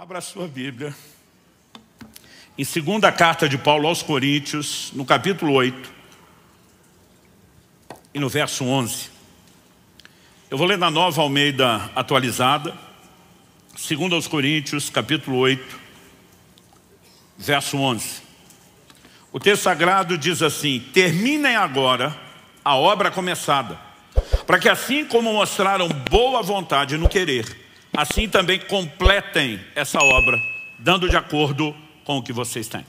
Abra a sua Bíblia em segunda carta de Paulo aos Coríntios, no capítulo 8 e no verso 11. Eu vou ler na Nova Almeida atualizada, segunda aos Coríntios, capítulo 8, verso 11. O texto sagrado diz assim: terminem agora a obra começada, para que assim como mostraram boa vontade no querer, assim também completem essa obra, dando de acordo com o que vocês têm.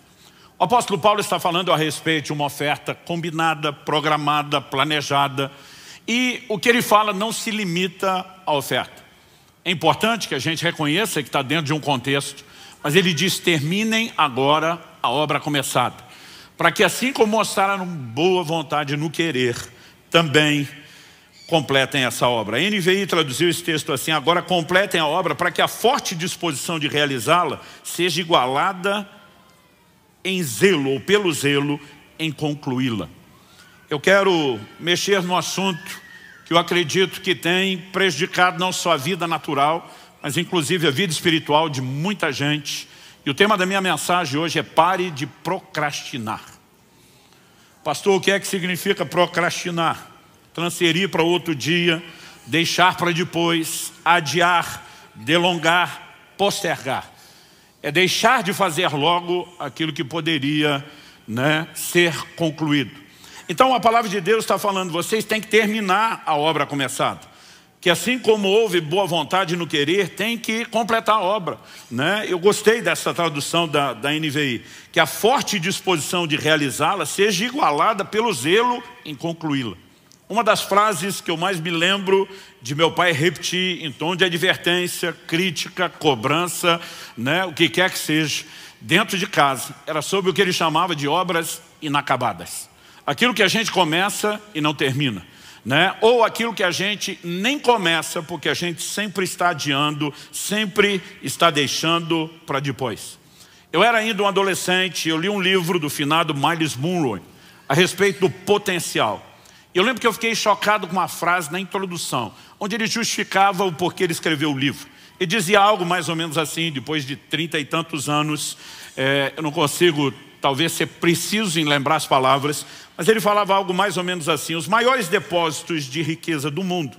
O apóstolo Paulo está falando a respeito de uma oferta combinada, programada, planejada. E o que ele fala não se limita à oferta. É importante que a gente reconheça que está dentro de um contexto, mas ele diz: terminem agora a obra começada, para que assim como mostraram boa vontade no querer, também completem essa obra. A NVI traduziu esse texto assim: agora completem a obra para que a forte disposição de realizá-la seja igualada em zelo, ou pelo zelo, em concluí-la. Eu quero mexer no assunto que eu acredito que tem prejudicado não só a vida natural, mas inclusive a vida espiritual de muita gente. E o tema da minha mensagem hoje é: pare de procrastinar. Pastor, o que é que significa procrastinar? Transferir para outro dia, deixar para depois, adiar, delongar, postergar. É deixar de fazer logo aquilo que poderia, ser concluído. Então a palavra de Deus está falando: vocês têm que terminar a obra começada. Que assim como houve boa vontade no querer, tem que completar a obra. Eu gostei dessa tradução da NVI. Que a forte disposição de realizá-la seja igualada pelo zelo em concluí-la. Uma das frases que eu mais me lembro de meu pai repetir em tom de advertência, crítica, cobrança, o que quer que seja, dentro de casa, era sobre o que ele chamava de obras inacabadas. Aquilo que a gente começa e não termina. Ou aquilo que a gente nem começa porque a gente sempre está adiando, sempre está deixando para depois. Eu era ainda um adolescente, eu li um livro do finado Miles Monroe a respeito do potencial. Eu lembro que eu fiquei chocado com uma frase na introdução, onde ele justificava o porquê ele escreveu o livro. Ele dizia algo mais ou menos assim: depois de 30 e tantos anos, eu não consigo talvez ser preciso em lembrar as palavras, mas ele falava algo mais ou menos assim: os maiores depósitos de riqueza do mundo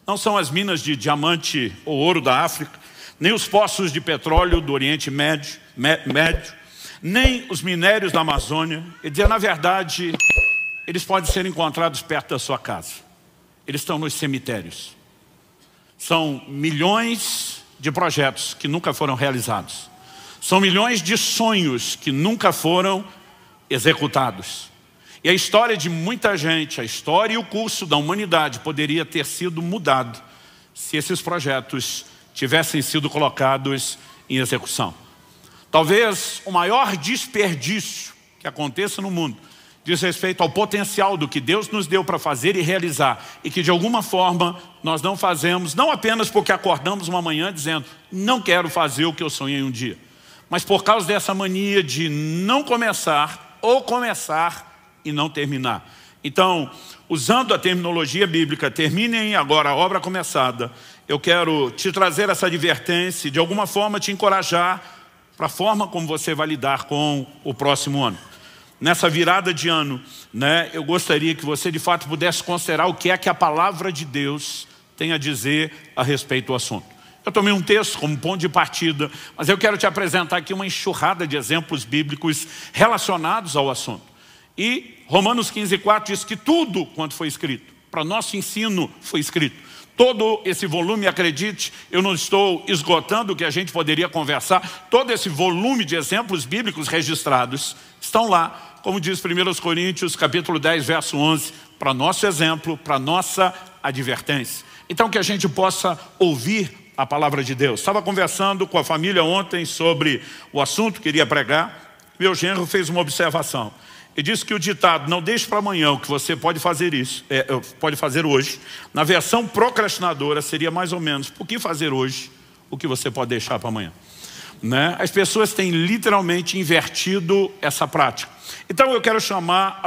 não são as minas de diamante ou ouro da África, nem os poços de petróleo do Oriente Médio, nem os minérios da Amazônia. Ele dizia: na verdade, eles podem ser encontrados perto da sua casa. Eles estão nos cemitérios. São milhões de projetos que nunca foram realizados. São milhões de sonhos que nunca foram executados. E a história de muita gente, a história e o curso da humanidade poderia ter sido mudado se esses projetos tivessem sido colocados em execução. Talvez o maior desperdício que aconteça no mundo diz respeito ao potencial do que Deus nos deu para fazer e realizar, e que de alguma forma nós não fazemos, não apenas porque acordamos uma manhã dizendo: não quero fazer o que eu sonhei um dia, mas por causa dessa mania de não começar, ou começar e não terminar. Então, usando a terminologia bíblica, terminem agora a obra começada, eu quero te trazer essa advertência e de alguma forma te encorajar para a forma como você vai lidar com o próximo ano. Nessa virada de ano, eu gostaria que você de fato pudesse considerar o que é que a palavra de Deus tem a dizer a respeito do assunto. Eu tomei um texto como ponto de partida, mas eu quero te apresentar aqui uma enxurrada de exemplos bíblicos relacionados ao assunto. E Romanos 15:4 diz que tudo quanto foi escrito, para nosso ensino foi escrito. Todo esse volume, acredite, eu não estou esgotando o que a gente poderia conversar. Todo esse volume de exemplos bíblicos registrados estão lá, como diz 1 Coríntios, capítulo 10, verso 11, para nosso exemplo, para nossa advertência. Então que a gente possa ouvir a palavra de Deus. Estava conversando com a família ontem sobre o assunto que iria pregar. Meu genro fez uma observação. Ele disse que o ditado "não deixe para amanhã o que você pode fazer pode fazer hoje", na versão procrastinadora seria mais ou menos: por que fazer hoje o que você pode deixar para amanhã? As pessoas têm literalmente invertido essa prática. Então eu quero chamar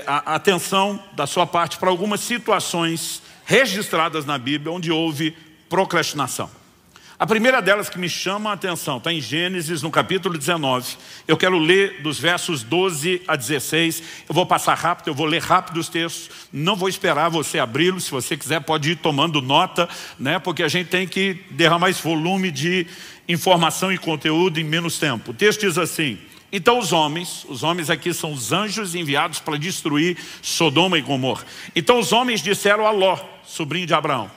a atenção da sua parte para algumas situações registradas na Bíblia onde houve procrastinação. A primeira delas que me chama a atenção está em Gênesis, no capítulo 19. Eu quero ler dos versos 12 a 16. Eu vou passar rápido, eu vou ler rápido os textos. Não vou esperar você abri-los. Se você quiser, pode ir tomando nota, né? Porque a gente tem que derramar esse volume de informação e conteúdo em menos tempo. O texto diz assim: então os homens aqui são os anjos enviados para destruir Sodoma e Gomorra. Então os homens disseram a Ló, sobrinho de Abraão: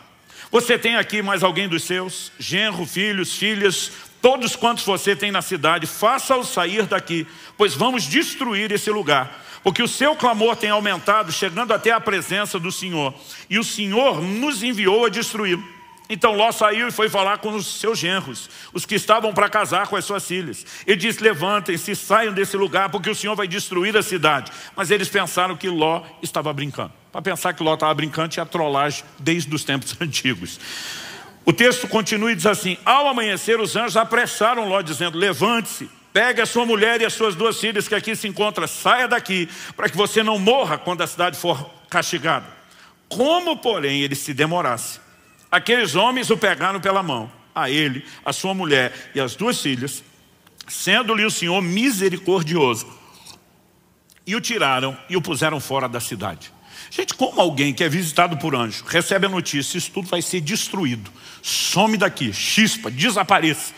você tem aqui mais alguém dos seus, genro, filhos, filhas, todos quantos você tem na cidade, faça-os sair daqui, pois vamos destruir esse lugar, porque o seu clamor tem aumentado, chegando até a presença do Senhor, e o Senhor nos enviou a destruí-lo. Então Ló saiu e foi falar com os seus genros, os que estavam para casar com as suas filhas. Ele disse: levantem-se, saiam desse lugar, porque o Senhor vai destruir a cidade. Mas eles pensaram que Ló estava brincando. Para pensar que Ló estava brincando, tinha trollagem desde os tempos antigos. O texto continua e diz assim: ao amanhecer os anjos apressaram Ló, dizendo: levante-se, pegue a sua mulher e as suas 2 filhas que aqui se encontram, saia daqui, para que você não morra quando a cidade for castigada. Como, porém, ele se demorasse, aqueles homens o pegaram pela mão, a ele, a sua mulher e as 2 filhas, sendo-lhe o Senhor misericordioso, e o tiraram e o puseram fora da cidade. Gente, como alguém que é visitado por anjo recebe a notícia: isso tudo vai ser destruído, some daqui, chispa, desapareça,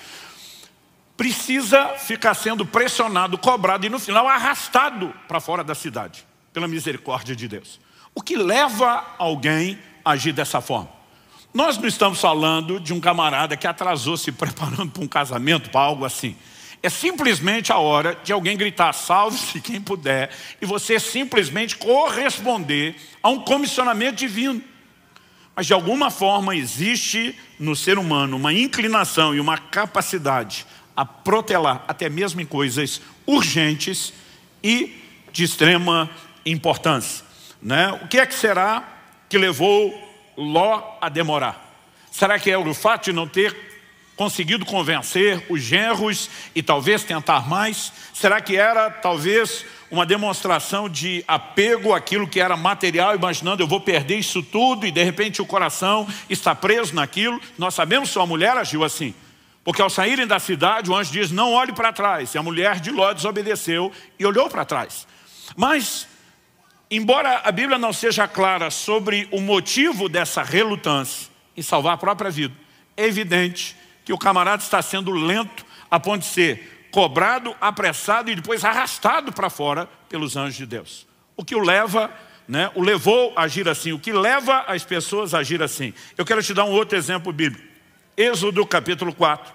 precisa ficar sendo pressionado, cobrado e no final arrastado para fora da cidade, pela misericórdia de Deus. O que leva alguém a agir dessa forma? Nós não estamos falando de um camarada que atrasou se preparando para um casamento, para algo assim. É simplesmente a hora de alguém gritar: salve-se quem puder, e você simplesmente corresponder a um comissionamento divino. Mas de alguma forma existe no ser humano uma inclinação e uma capacidade a protelar, até mesmo em coisas urgentes e de extrema importância, né? O que é que será que levou Ló a demorar? Será que é o fato de não ter conseguido convencer os genros e talvez tentar mais? Será que era talvez uma demonstração de apego àquilo que era material, imaginando: eu vou perder isso tudo, e de repente o coração está preso naquilo? Nós sabemos que sua mulher agiu assim, porque ao saírem da cidade o anjo diz: não olhe para trás, e a mulher de Ló desobedeceu e olhou para trás. Mas embora a Bíblia não seja clara sobre o motivo dessa relutância em salvar a própria vida, é evidente que o camarada está sendo lento a ponto de ser cobrado, apressado e depois arrastado para fora pelos anjos de Deus. O que o leva, né, o levou a agir assim, o que leva as pessoas a agir assim. Eu quero te dar um outro exemplo bíblico. Êxodo capítulo 4,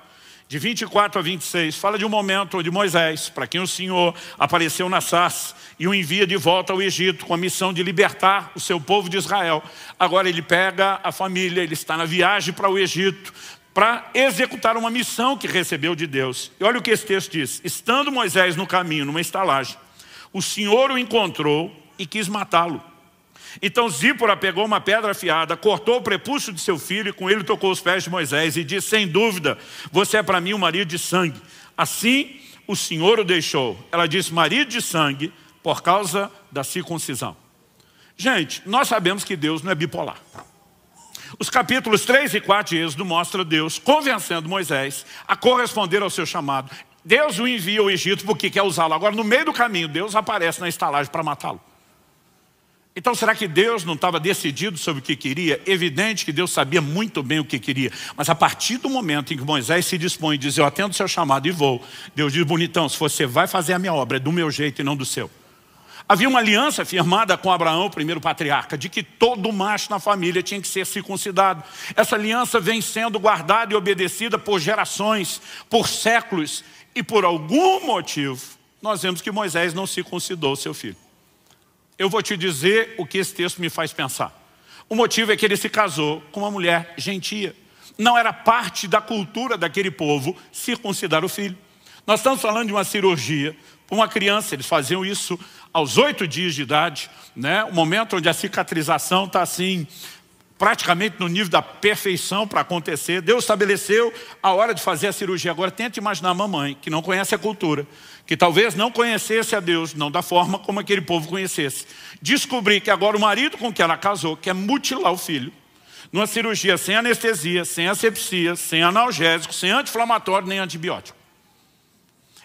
de 24 a 26, fala de um momento onde Moisés, para quem o Senhor apareceu na sarça e o envia de volta ao Egito com a missão de libertar o seu povo de Israel. Agora ele pega a família, ele está na viagem para o Egito, para executar uma missão que recebeu de Deus. E olha o que esse texto diz: estando Moisés no caminho, numa estalagem, o Senhor o encontrou e quis matá-lo. Então Zípora pegou uma pedra afiada, cortou o prepúcio de seu filho e com ele tocou os pés de Moisés e disse: sem dúvida, você é para mim um marido de sangue. Assim o Senhor o deixou. Ela disse: marido de sangue, por causa da circuncisão. Gente, nós sabemos que Deus não é bipolar. Os capítulos 3 e 4 de Êxodo mostram Deus convencendo Moisés a corresponder ao seu chamado. Deus o envia ao Egito porque quer usá-lo. Agora, no meio do caminho, Deus aparece na estalagem para matá-lo. Então, será que Deus não estava decidido sobre o que queria? Evidente que Deus sabia muito bem o que queria. Mas a partir do momento em que Moisés se dispõe e diz: eu atendo o seu chamado e vou, Deus diz: bonitão, se você vai fazer a minha obra, é do meu jeito e não do seu. Havia uma aliança firmada com Abraão, o primeiro patriarca, de que todo macho na família tinha que ser circuncidado. Essa aliança vem sendo guardada e obedecida por gerações, por séculos. E por algum motivo, nós vemos que Moisés não circuncidou seu filho. Eu vou te dizer o que esse texto me faz pensar. O motivo é que ele se casou com uma mulher gentia. Não era parte da cultura daquele povo circuncidar o filho. Nós estamos falando de uma cirurgia. Uma criança, eles faziam isso aos 8 dias de idade, né? O momento onde a cicatrização está assim, praticamente no nível da perfeição para acontecer. Deus estabeleceu a hora de fazer a cirurgia. Agora tente imaginar a mamãe, que não conhece a cultura, que talvez não conhecesse a Deus, não da forma como aquele povo conhecesse. Descobrir que agora o marido com quem ela casou quer mutilar o filho. Numa cirurgia sem anestesia, sem asepsia, sem analgésico, sem anti-inflamatório nem antibiótico.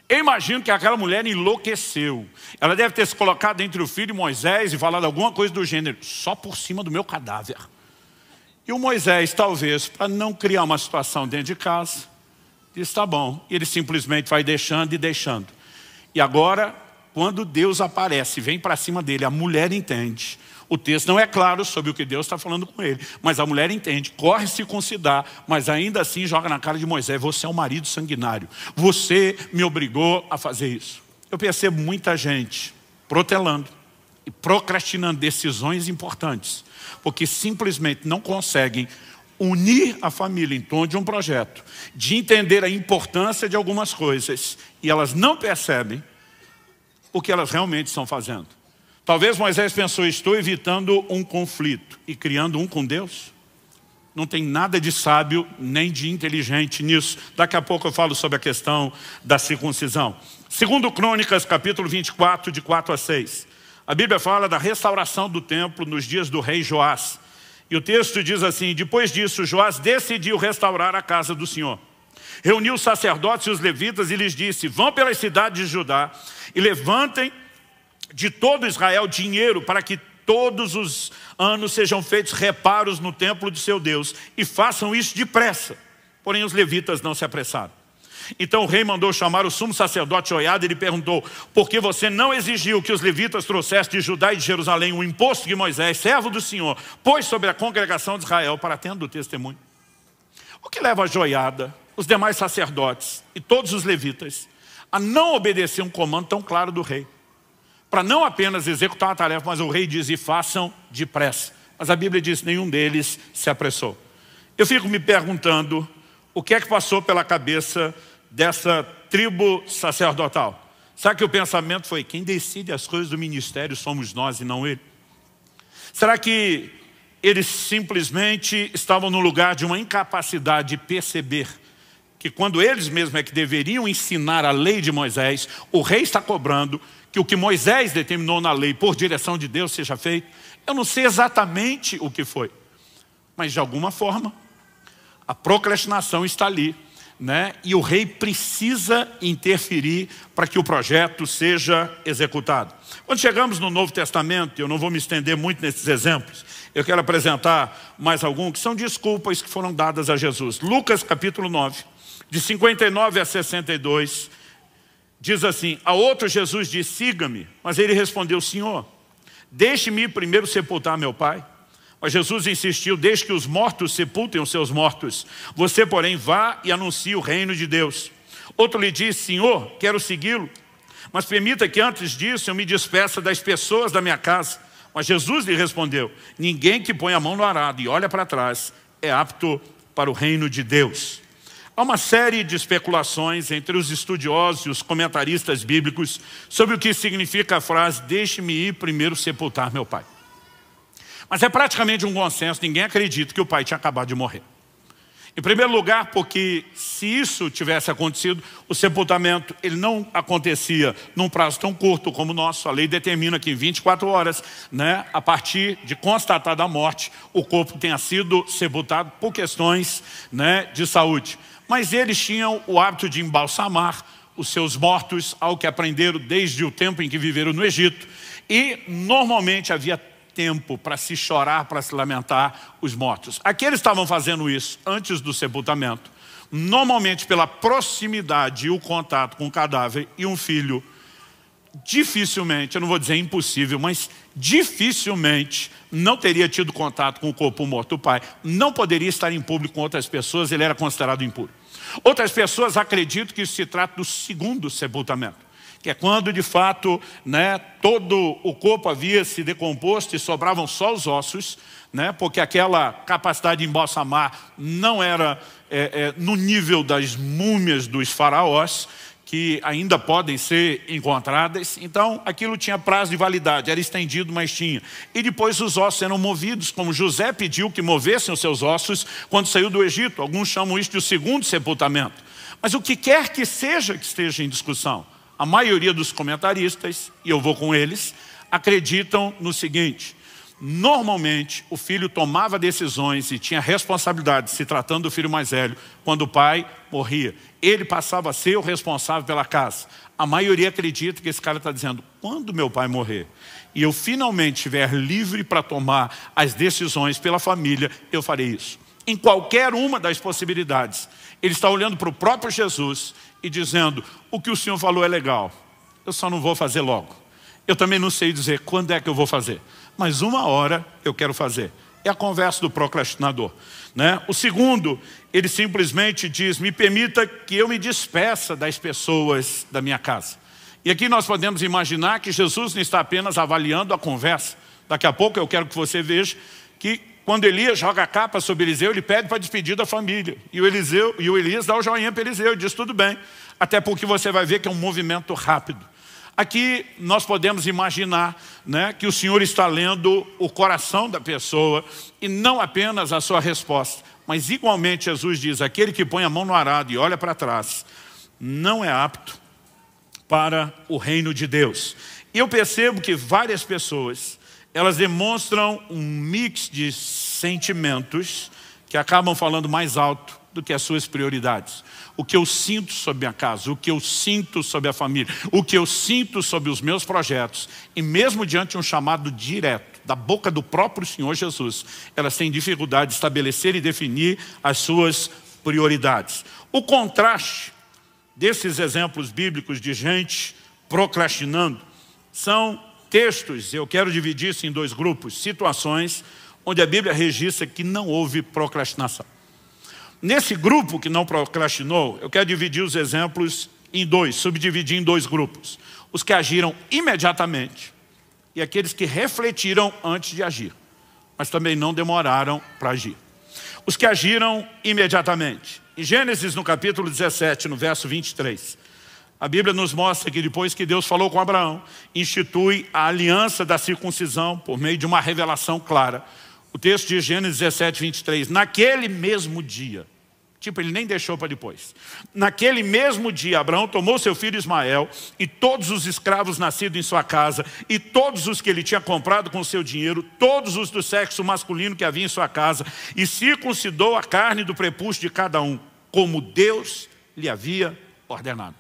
Eu imagino que aquela mulher enlouqueceu. Ela deve ter se colocado entre o filho e Moisés e falado alguma coisa do gênero, só por cima do meu cadáver. E o Moisés, talvez, para não criar uma situação dentro de casa, disse, tá bom. E ele simplesmente vai deixando e deixando. E agora, quando Deus aparece e vem para cima dele, a mulher entende. O texto não é claro sobre o que Deus está falando com ele, mas a mulher entende, corre circuncidar, mas ainda assim joga na cara de Moisés, você é um marido sanguinário, você me obrigou a fazer isso. Eu percebo muita gente protelando e procrastinando decisões importantes, porque simplesmente não conseguem unir a família em torno de um projeto, de entender a importância de algumas coisas, e elas não percebem o que elas realmente estão fazendo. Talvez Moisés pensou, estou evitando um conflito e criando um com Deus. Não tem nada de sábio nem de inteligente nisso. Daqui a pouco eu falo sobre a questão da circuncisão. Segundo Crônicas, capítulo 24, de 4 a 6. A Bíblia fala da restauração do templo nos dias do rei Joás. E o texto diz assim, depois disso Joás decidiu restaurar a casa do Senhor. Reuniu os sacerdotes e os levitas e lhes disse, vão pelas cidades de Judá e levantem de todo Israel dinheiro para que todos os anos sejam feitos reparos no templo de seu Deus e façam isso depressa. Porém os levitas não se apressaram. Então o rei mandou chamar o sumo sacerdote Joiada e lhe perguntou, por que você não exigiu que os levitas trouxessem de Judá e de Jerusalém o imposto que Moisés, servo do Senhor, pôs sobre a congregação de Israel para tendo o testemunho? O que leva a Joiada, os demais sacerdotes e todos os levitas a não obedecer um comando tão claro do rei? Para não apenas executar a tarefa, mas o rei diz, e façam depressa. Mas a Bíblia diz, nenhum deles se apressou. Eu fico me perguntando, o que é que passou pela cabeça dessa tribo sacerdotal? Será que o pensamento foi, quem decide as coisas do ministério somos nós e não ele? Será que eles simplesmente estavam no lugar de uma incapacidade de perceber que quando eles mesmos é que deveriam ensinar a lei de Moisés, o rei está cobrando que o que Moisés determinou na lei por direção de Deus seja feito? Eu não sei exatamente o que foi, mas de alguma forma a procrastinação está ali, né? E o rei precisa interferir para que o projeto seja executado. Quando chegamos no Novo Testamento, eu não vou me estender muito nesses exemplos, eu quero apresentar mais alguns que são desculpas que foram dadas a Jesus. Lucas capítulo 9, de 59 a 62, diz assim, a outro Jesus disse, siga-me. Mas ele respondeu, Senhor, deixe-me primeiro sepultar meu pai. Mas Jesus insistiu, deixe que os mortos sepultem os seus mortos. Você, porém, vá e anuncie o reino de Deus. Outro lhe disse, Senhor, quero segui-lo. Mas permita que antes disso eu me despeça das pessoas da minha casa. Mas Jesus lhe respondeu, ninguém que põe a mão no arado e olha para trás é apto para o reino de Deus. Há uma série de especulações entre os estudiosos e os comentaristas bíblicos sobre o que significa a frase, deixe-me ir primeiro sepultar meu pai. Mas é praticamente um consenso, ninguém acredita que o pai tinha acabado de morrer. Em primeiro lugar, porque se isso tivesse acontecido, o sepultamento ele não acontecia num prazo tão curto como o nosso. A lei determina que em 24 horas, né, a partir de constatada a morte, o corpo tenha sido sepultado por questões, né, de saúde. Mas eles tinham o hábito de embalsamar os seus mortos, algo que aprenderam desde o tempo em que viveram no Egito. E normalmente havia tempo para se chorar, para se lamentar os mortos. Aqui eles estavam fazendo isso antes do sepultamento. Normalmente pela proximidade e o contato com o cadáver, e um filho dificilmente, eu não vou dizer impossível, mas dificilmente não teria tido contato com o corpo morto do pai. Não poderia estar em público com outras pessoas, ele era considerado impuro. Outras pessoas acreditam que isso se trata do segundo sepultamento, que é quando de fato, né, todo o corpo havia se decomposto e sobravam só os ossos, né, porque aquela capacidade de embalsamar não era no nível das múmias dos faraós, que ainda podem ser encontradas. Então aquilo tinha prazo de validade, era estendido, mas tinha. E depois os ossos eram movidos, como José pediu que movessem os seus ossos quando saiu do Egito. Alguns chamam isso de o segundo sepultamento. Mas o que quer que seja que esteja em discussão, a maioria dos comentaristas, e eu vou com eles, acreditam no seguinte, Normalmente, o filho tomava decisões e tinha responsabilidade, se tratando do filho mais velho, quando o pai morria. Ele passava a ser o responsável pela casa. A maioria acredita que esse cara está dizendo, quando meu pai morrer, e eu finalmente estiver livre para tomar as decisões pela família, eu farei isso. Em qualquer uma das possibilidades, ele está olhando para o próprio Jesus e dizendo, o que o Senhor falou é legal, eu só não vou fazer logo. Eu também não sei dizer quando é que eu vou fazer, mas uma hora eu quero fazer. É a conversa do procrastinador, né? O segundo, ele simplesmente diz, me permita que eu me despeça das pessoas da minha casa. E aqui nós podemos imaginar que Jesus não está apenas avaliando a conversa. Daqui a pouco eu quero que você veja que quando Elias joga a capa sobre Eliseu, ele pede para despedir da família. E o Elias dá o joinha para Eliseu e diz, tudo bem. Até porque você vai ver que é um movimento rápido. Aqui nós podemos imaginar, né, que o Senhor está lendo o coração da pessoa e não apenas a sua resposta. Mas igualmente Jesus diz, aquele que põe a mão no arado e olha para trás, não é apto para o reino de Deus. E eu percebo que várias pessoas, elas demonstram um mix de sentimentos que acabam falando mais alto do que as suas prioridades. O que eu sinto sobre a casa, o que eu sinto sobre a família, o que eu sinto sobre os meus projetos. E mesmo diante de um chamado direto da boca do próprio Senhor Jesus, elas têm dificuldade de estabelecer e definir as suas prioridades. O contraste desses exemplos bíblicos de gente procrastinando são textos, eu quero dividir isso em dois grupos, situações onde a Bíblia registra que não houve procrastinação. Nesse grupo que não procrastinou, eu quero dividir os exemplos em dois, subdividir em dois grupos. Os que agiram imediatamente e aqueles que refletiram antes de agir, mas também não demoraram para agir. Os que agiram imediatamente. Em Gênesis, no capítulo 17, no verso 23, a Bíblia nos mostra que depois que Deus falou com Abraão, institui a aliança da circuncisão por meio de uma revelação clara. O texto de Gênesis 17, 23, naquele mesmo dia, tipo, ele nem deixou para depois. Naquele mesmo dia, Abraão tomou seu filho Ismael e todos os escravos nascidos em sua casa e todos os que ele tinha comprado com seu dinheiro, todos os do sexo masculino que havia em sua casa e circuncidou a carne do prepúcio de cada um, como Deus lhe havia ordenado.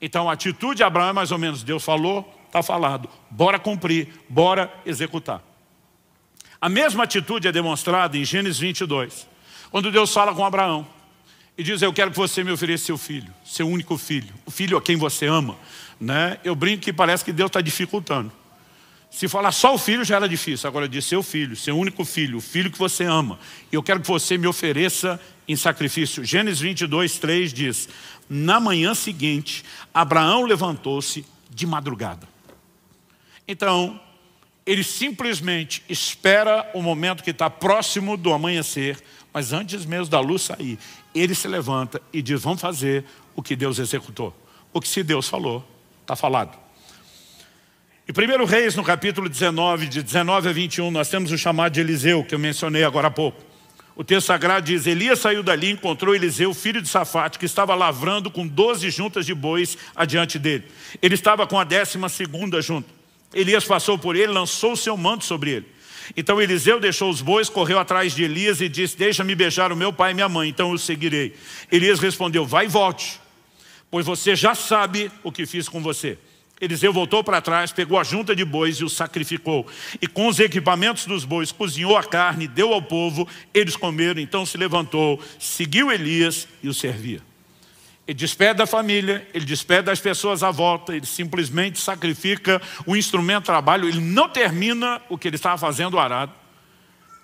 Então a atitude de Abraão é mais ou menos, Deus falou, está falado, bora cumprir, bora executar. A mesma atitude é demonstrada em Gênesis 22, quando Deus fala com Abraão e diz, eu quero que você me ofereça seu filho, seu único filho, o filho a quem você ama, né? Eu brinco que parece que Deus está dificultando. Se falar só o filho já era difícil, agora diz seu filho, seu único filho, o filho que você ama, e eu quero que você me ofereça em sacrifício. Gênesis 22, 3 diz, na manhã seguinte, Abraão levantou-se de madrugada. Então, ele simplesmente espera o momento que está próximo do amanhecer, mas antes mesmo da luz sair, ele se levanta e diz, vamos fazer o que Deus executou. O que se Deus falou, está falado. Em 1 Reis, no capítulo 19, de 19 a 21, nós temos o chamado de Eliseu, que eu mencionei agora há pouco. O texto sagrado diz, Elias saiu dali e encontrou Eliseu, filho de Safate, que estava lavrando com 12 juntas de bois adiante dele. Ele estava com a 12ª junta. Elias passou por ele, lançou o seu manto sobre ele. Então Eliseu deixou os bois, correu atrás de Elias e disse, deixa-me beijar o meu pai e minha mãe, então eu seguirei. Elias respondeu, vai e volte, pois você já sabe o que fiz com você. Eliseu voltou para trás, pegou a junta de bois e os sacrificou. E com os equipamentos dos bois, cozinhou a carne, deu ao povo, eles comeram, então se levantou, seguiu Elias e o servia. Ele despede da família, ele despede das pessoas à volta, ele simplesmente sacrifica o instrumento de trabalho, ele não termina o que ele estava fazendo o arado,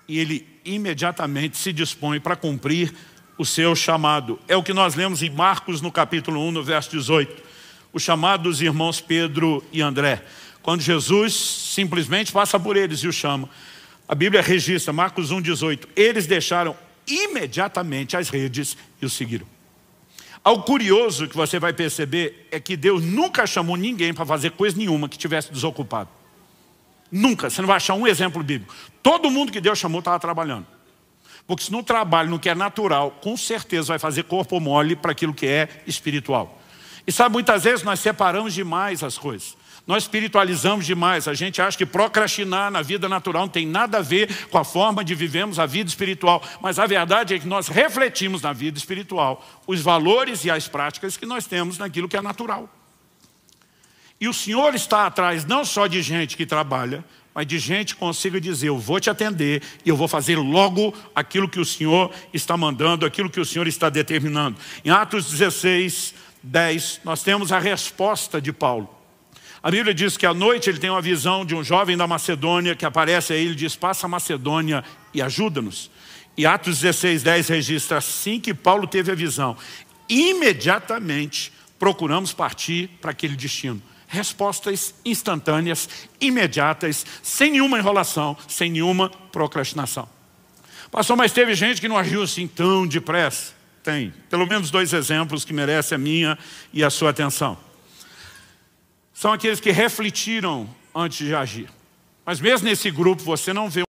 e ele imediatamente se dispõe para cumprir o seu chamado. É o que nós lemos em Marcos, no capítulo 1, no verso 18, o chamado dos irmãos Pedro e André. Quando Jesus simplesmente passa por eles e os chama, a Bíblia registra, Marcos 1, 18, eles deixaram imediatamente as redes e o seguiram. Algo curioso que você vai perceber é que Deus nunca chamou ninguém para fazer coisa nenhuma que estivesse desocupado. Nunca, você não vai achar um exemplo bíblico. Todo mundo que Deus chamou estava trabalhando. Porque se no trabalho, no que é natural, com certeza vai fazer corpo mole para aquilo que é espiritual. E sabe, muitas vezes nós separamos demais as coisas. Nós espiritualizamos demais. A gente acha que procrastinar na vida natural não tem nada a ver com a forma de vivemos a vida espiritual. Mas a verdade é que nós refletimos na vida espiritual os valores e as práticas que nós temos naquilo que é natural. E o Senhor está atrás não só de gente que trabalha, mas de gente que consiga dizer, eu vou te atender e eu vou fazer logo aquilo que o Senhor está mandando, aquilo que o Senhor está determinando. Em Atos 16, 10, nós temos a resposta de Paulo. A Bíblia diz que à noite ele tem uma visão de um jovem da Macedônia que aparece a ele e diz, passa a Macedônia e ajuda-nos. E Atos 16, 10 registra, assim que Paulo teve a visão, imediatamente procuramos partir para aquele destino. Respostas instantâneas, imediatas, sem nenhuma enrolação, sem nenhuma procrastinação. Pastor, mas teve gente que não agiu assim tão depressa? Tem. Pelo menos 2 exemplos que merecem a minha e a sua atenção. São aqueles que refletiram antes de agir. Mas mesmo nesse grupo você não vê